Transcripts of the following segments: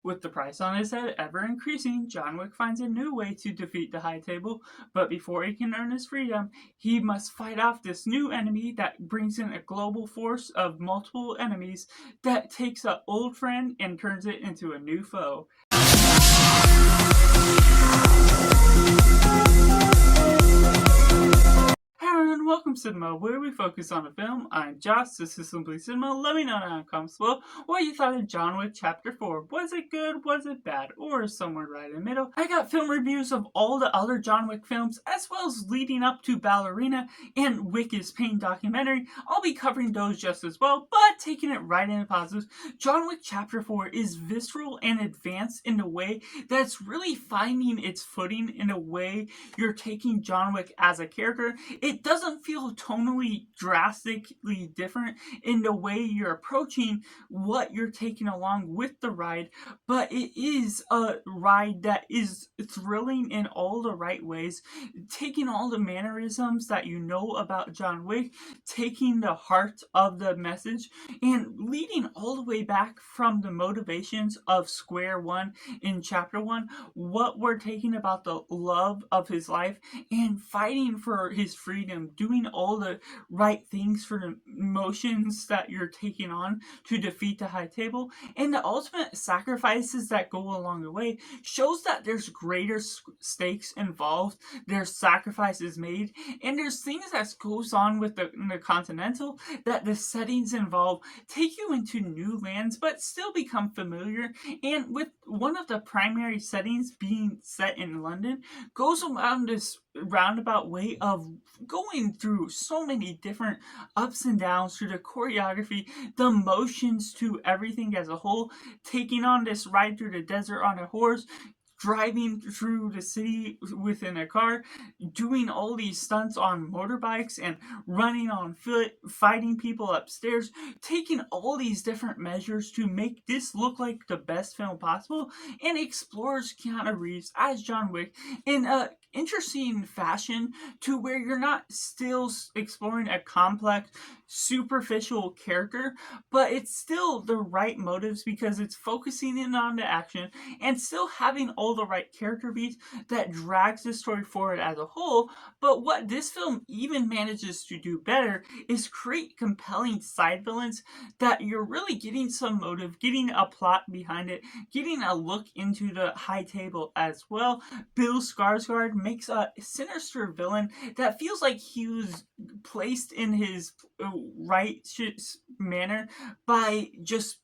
With the price on his head ever increasing, John Wick finds a new way to defeat the High Table, but before he can earn his freedom, he must fight off this new enemy that brings in a global force of multiple enemies that takes an old friend and turns it into a new foe. Hey everyone, welcome to Cinema, where we focus on a film. I'm Josh, this is Simply Cinema. Let me know down in the comments below what you thought of John Wick Chapter 4. Was it good, was it bad, or somewhere right in the middle? I got film reviews of all the other John Wick films, as well as leading up to Ballerina and Wick is Pain documentary. I'll be covering those just as well, but taking it right into positives. John Wick Chapter 4 is visceral and advanced in a way that's really finding its footing in a way you're taking John Wick as a character. It doesn't feel tonally drastically different in the way you're approaching what you're taking along with the ride, but it is a ride that is thrilling in all the right ways, taking all the mannerisms that you know about John Wick, taking the heart of the message, and leading all the way back from the motivations of Square One in Chapter 1, what we're taking about the love of his life and fighting for his freedom, doing all the right things for the emotions that you're taking on to defeat the High Table, and the ultimate sacrifices that go along the way shows that there's greater stakes involved, there's sacrifices made, and there's things that goes on with the Continental that the settings involved take you into new lands but still become familiar, and with one of the primary settings being set in London, goes around this roundabout way of going through so many different ups and downs through the choreography, the motions to everything as a whole, taking on this ride through the desert on a horse, driving through the city within a car, doing all these stunts on motorbikes and running on foot, fighting people upstairs, taking all these different measures to make this look like the best film possible, and explores Keanu Reeves as John Wick in a interesting fashion to where you're not still exploring a complex, superficial character, but it's still the right motives because it's focusing in on the action and still having all the right character beats that drags the story forward as a whole. But what this film even manages to do better is create compelling side villains that you're really getting some motive, getting a plot behind it, getting a look into the High Table as well. Bill Skarsgård makes a sinister villain that feels like he was placed in his righteous manner by just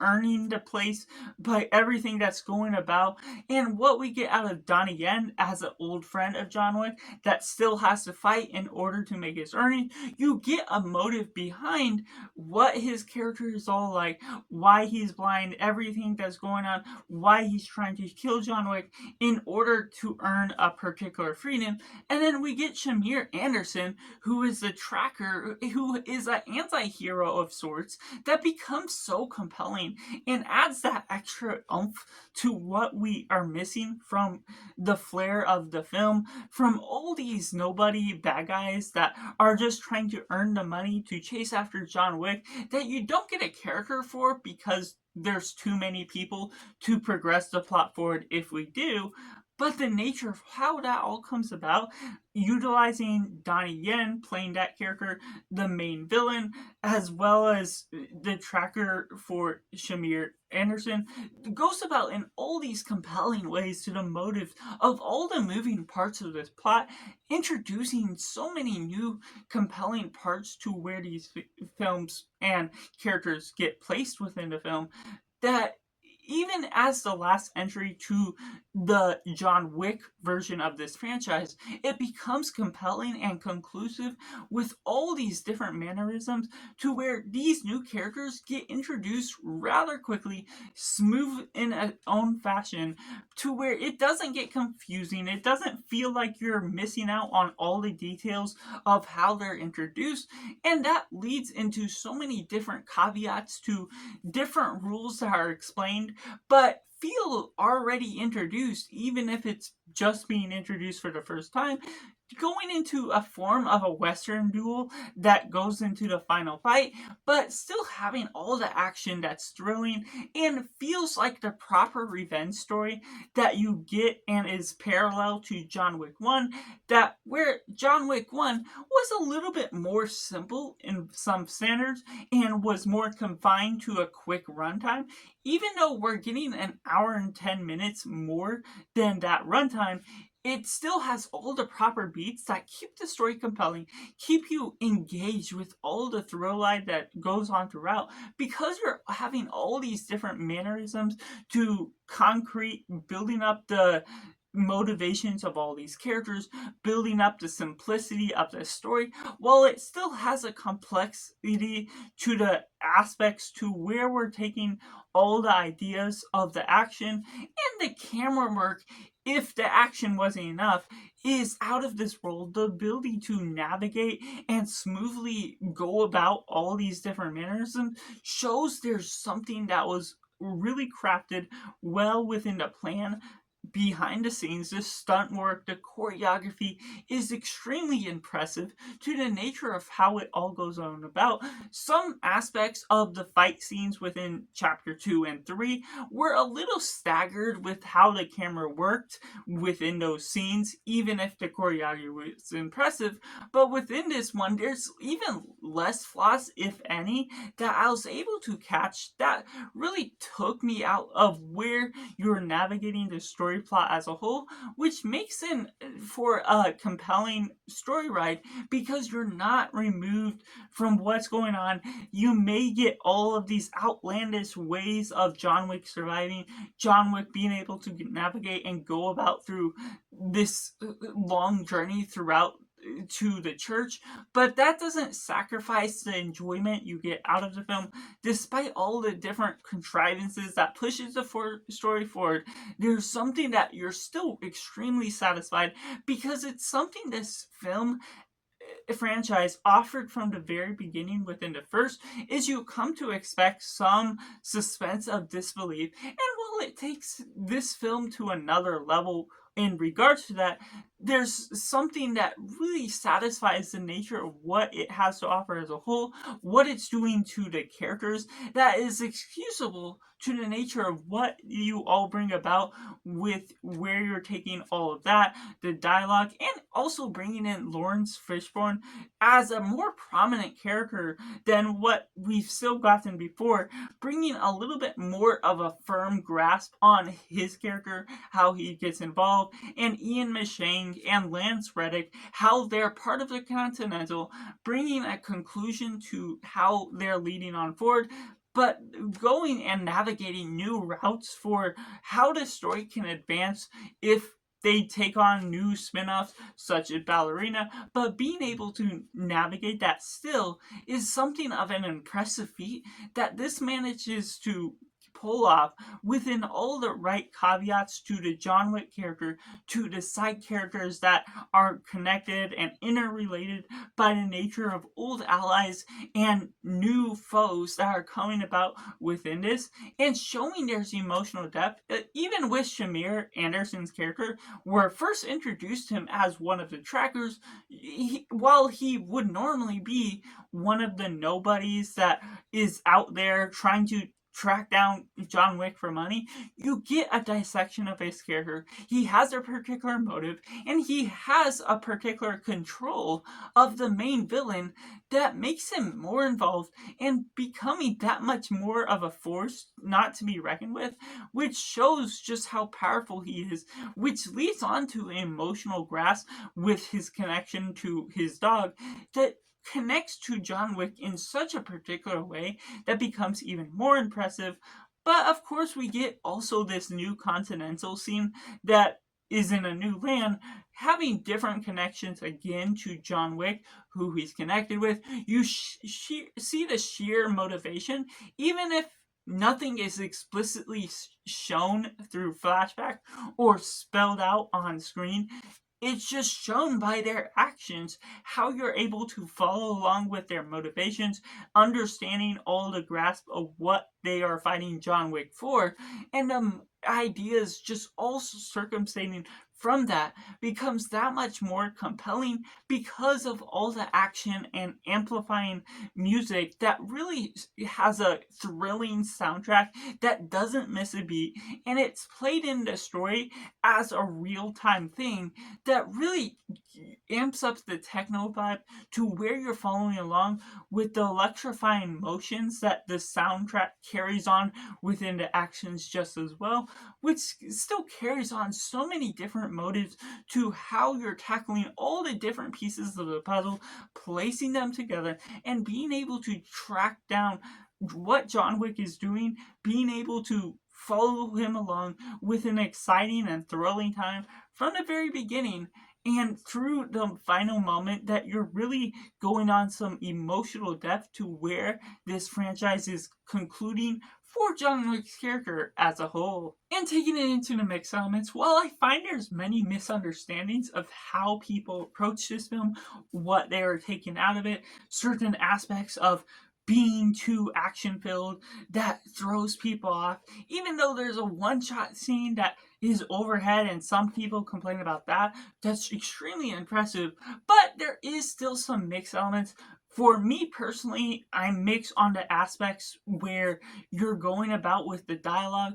earning the place by everything that's going about. And what we get out of Donnie Yen as an old friend of John Wick that still has to fight in order to make his earning, you get a motive behind what his character is all like, why he's blind, everything that's going on, why he's trying to kill John Wick in order to earn a particular freedom. And then we get Shamir Anderson, who is the tracker, who is an anti-hero of sorts, that becomes so compelling and adds that extra oomph to what we are missing from the flair of the film, from all these nobody bad guys that are just trying to earn the money to chase after John Wick that you don't get a character for because there's too many people to progress the plot forward if we do. But the nature of how that all comes about, utilizing Donnie Yen playing that character, the main villain, as well as the tracker for Shamir Anderson, goes about in all these compelling ways to the motive of all the moving parts of this plot, introducing so many new compelling parts to where these films and characters get placed within the film, that even as the last entry to the John Wick version of this franchise, it becomes compelling and conclusive with all these different mannerisms to where these new characters get introduced rather quickly, smooth in its own fashion, to where it doesn't get confusing. It doesn't feel like you're missing out on all the details of how they're introduced, and that leads into so many different caveats to different rules that are explained, but feel already introduced, even if it's just being introduced for the first time, going into a form of a Western duel that goes into the final fight, but still having all the action that's thrilling and feels like the proper revenge story that you get and is parallel to John Wick 1, that where John Wick 1 was a little bit more simple in some standards and was more confined to a quick runtime. Even though we're getting an hour and 10 minutes more than that runtime, it still has all the proper beats that keep the story compelling, keep you engaged with all the thrill line that goes on throughout, because you're having all these different mannerisms to concrete building up the motivations of all these characters, building up the simplicity of the story, while it still has a complexity to the aspects to where we're taking all the ideas of the action and the camera work. If the action wasn't enough, is out of this world. The ability to navigate and smoothly go about all these different mannerisms shows there's something that was really crafted well within the plan behind the scenes. The stunt work, the choreography is extremely impressive to the nature of how it all goes on about. Some aspects of the fight scenes within chapter 2 and 3 were a little staggered with how the camera worked within those scenes, even if the choreography was impressive. But within this one, there's even less flaws, if any, that I was able to catch that really took me out of where you're navigating the story plot as a whole, which makes it for a compelling story ride because you're not removed from what's going on. You may get all of these outlandish ways of John Wick surviving, John Wick being able to navigate and go about through this long journey throughout to the church, but that doesn't sacrifice the enjoyment you get out of the film. Despite all the different contrivances that pushes the story forward, there's something that you're still extremely satisfied because it's something this film franchise offered from the very beginning. Within the first is you come to expect some suspense of disbelief, and while it takes this film to another level in regards to that, there's something that really satisfies the nature of what it has to offer as a whole, what it's doing to the characters, that is excusable to the nature of what you all bring about with where you're taking all of that, the dialogue, and also bringing in Lawrence Fishburne as a more prominent character than what we've still gotten before, bringing a little bit more of a firm grasp on his character, how he gets involved, and Ian McShane and Lance Reddick, how they're part of the Continental, bringing a conclusion to how they're leading on forward, but going and navigating new routes for how the story can advance if they take on new spin-offs such as Ballerina, but being able to navigate that still is something of an impressive feat that this manages to pull off within all the right caveats to the John Wick character, to the side characters that are connected and interrelated by the nature of old allies and new foes that are coming about within this, and showing there's emotional depth. Even with Shamir Anderson's character, where first introduced him as one of the trackers, while he would normally be one of the nobodies that is out there trying to track down John Wick for money, you get a dissection of his character. He has a particular motive, and he has a particular control of the main villain that makes him more involved and becoming that much more of a force not to be reckoned with, which shows just how powerful he is, which leads on to an emotional grasp with his connection to his dog that connects to John Wick in such a particular way that becomes even more impressive. But of course, we get also this new continental scene that is in a new land, having different connections again to John Wick, who he's connected with. You see the sheer motivation, even if nothing is explicitly shown through flashback or spelled out on screen. It's just shown by their actions how you're able to follow along with their motivations, understanding all the grasp of what they are fighting John Wick for, and ideas just also circumstating from that becomes that much more compelling because of all the action and amplifying music that really has a thrilling soundtrack that doesn't miss a beat, and it's played in the story as a real-time thing that really amps up the techno vibe to where you're following along with the electrifying motions that the soundtrack carries on within the actions just as well, which still carries on so many different motives to how you're tackling all the different pieces of the puzzle, placing them together, and being able to track down what John Wick is doing, being able to follow him along with an exciting and thrilling time from the very beginning and through the final moment that you're really going on some emotional depth to where this franchise is concluding for John Wick's character as a whole. And taking it into the mix elements, while I find there's many misunderstandings of how people approach this film, what they are taking out of it, certain aspects of being too action filled that throws people off, even though there's a one shot scene that is overhead and some people complain about that, that's extremely impressive, but there is still some mixed elements. For me personally, I mix on the aspects where you're going about with the dialogue.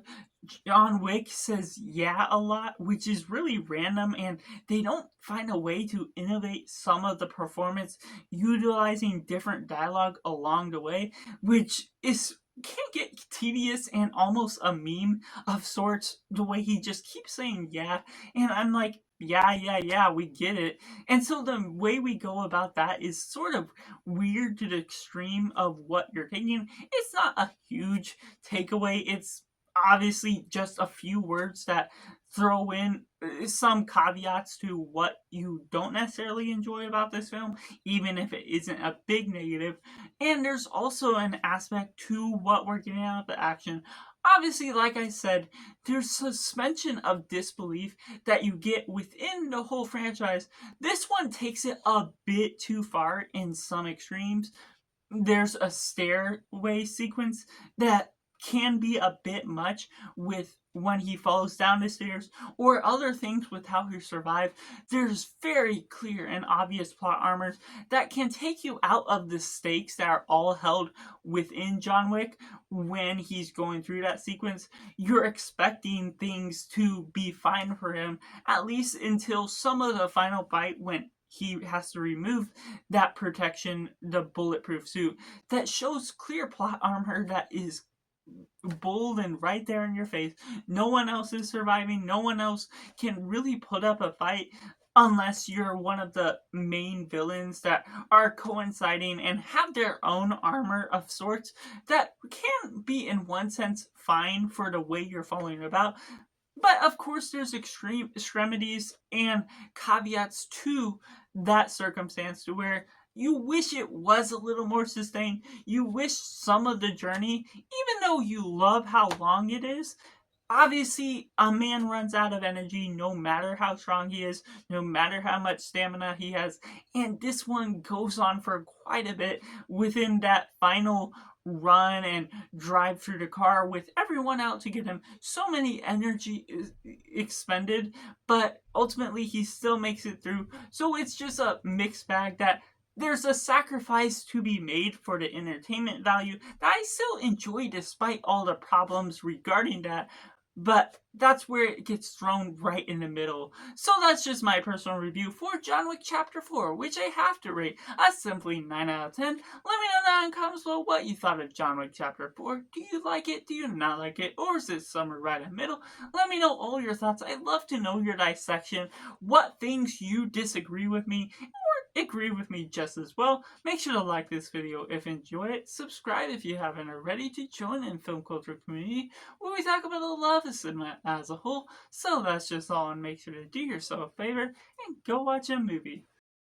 John Wick says yeah a lot, which is really random, and they don't find a way to innovate some of the performance utilizing different dialogue along the way, which is can get tedious and almost a meme of sorts the way he just keeps saying yeah, and I'm like, yeah, we get it. And so the way we go about that is sort of weird to the extreme of what you're taking. It's not a huge takeaway, it's obviously just a few words that throw in some caveats to what you don't necessarily enjoy about this film, even if it isn't a big negative. And there's also an aspect to what we're getting out of the action. Obviously, like I said, there's suspension of disbelief that you get within the whole franchise. This one takes it a bit too far in some extremes. There's a stairway sequence that can be a bit much with when he falls down the stairs or other things with how he survived. There's very clear and obvious plot armors that can take you out of the stakes that are all held within John Wick when he's going through that sequence. You're expecting things to be fine for him, at least until some of the final fight when he has to remove that protection, the bulletproof suit, that shows clear plot armor that is bold and right there in your face. No one else is surviving. No one else can really put up a fight unless you're one of the main villains that are coinciding and have their own armor of sorts that can be in one sense fine for the way you're following about. But of course, there's extreme extremities and caveats to that circumstance to where you wish it was a little more sustained. You wish some of the journey, even though you love how long it is, obviously a man runs out of energy no matter how strong he is, no matter how much stamina he has, and this one goes on for quite a bit within that final run and drive through the car with everyone out to get him. So many energy is expended, but ultimately he still makes it through. So it's just a mixed bag that there's a sacrifice to be made for the entertainment value that I still enjoy despite all the problems regarding that. But that's where it gets thrown right in the middle. So that's just my personal review for John Wick Chapter 4, which I have to rate a simply 9 out of 10. Let me know down in the comments below what you thought of John Wick Chapter 4. Do you like it? Do you not like it? Or is it somewhere right in the middle? Let me know all your thoughts. I'd love to know your dissection, what things you disagree with me, agree with me just as well. Make sure to like this video if you enjoyed it. Subscribe if you haven't already to join in film culture community where we talk about the love of cinema as a whole. So that's just all, and make sure to do yourself a favor and go watch a movie.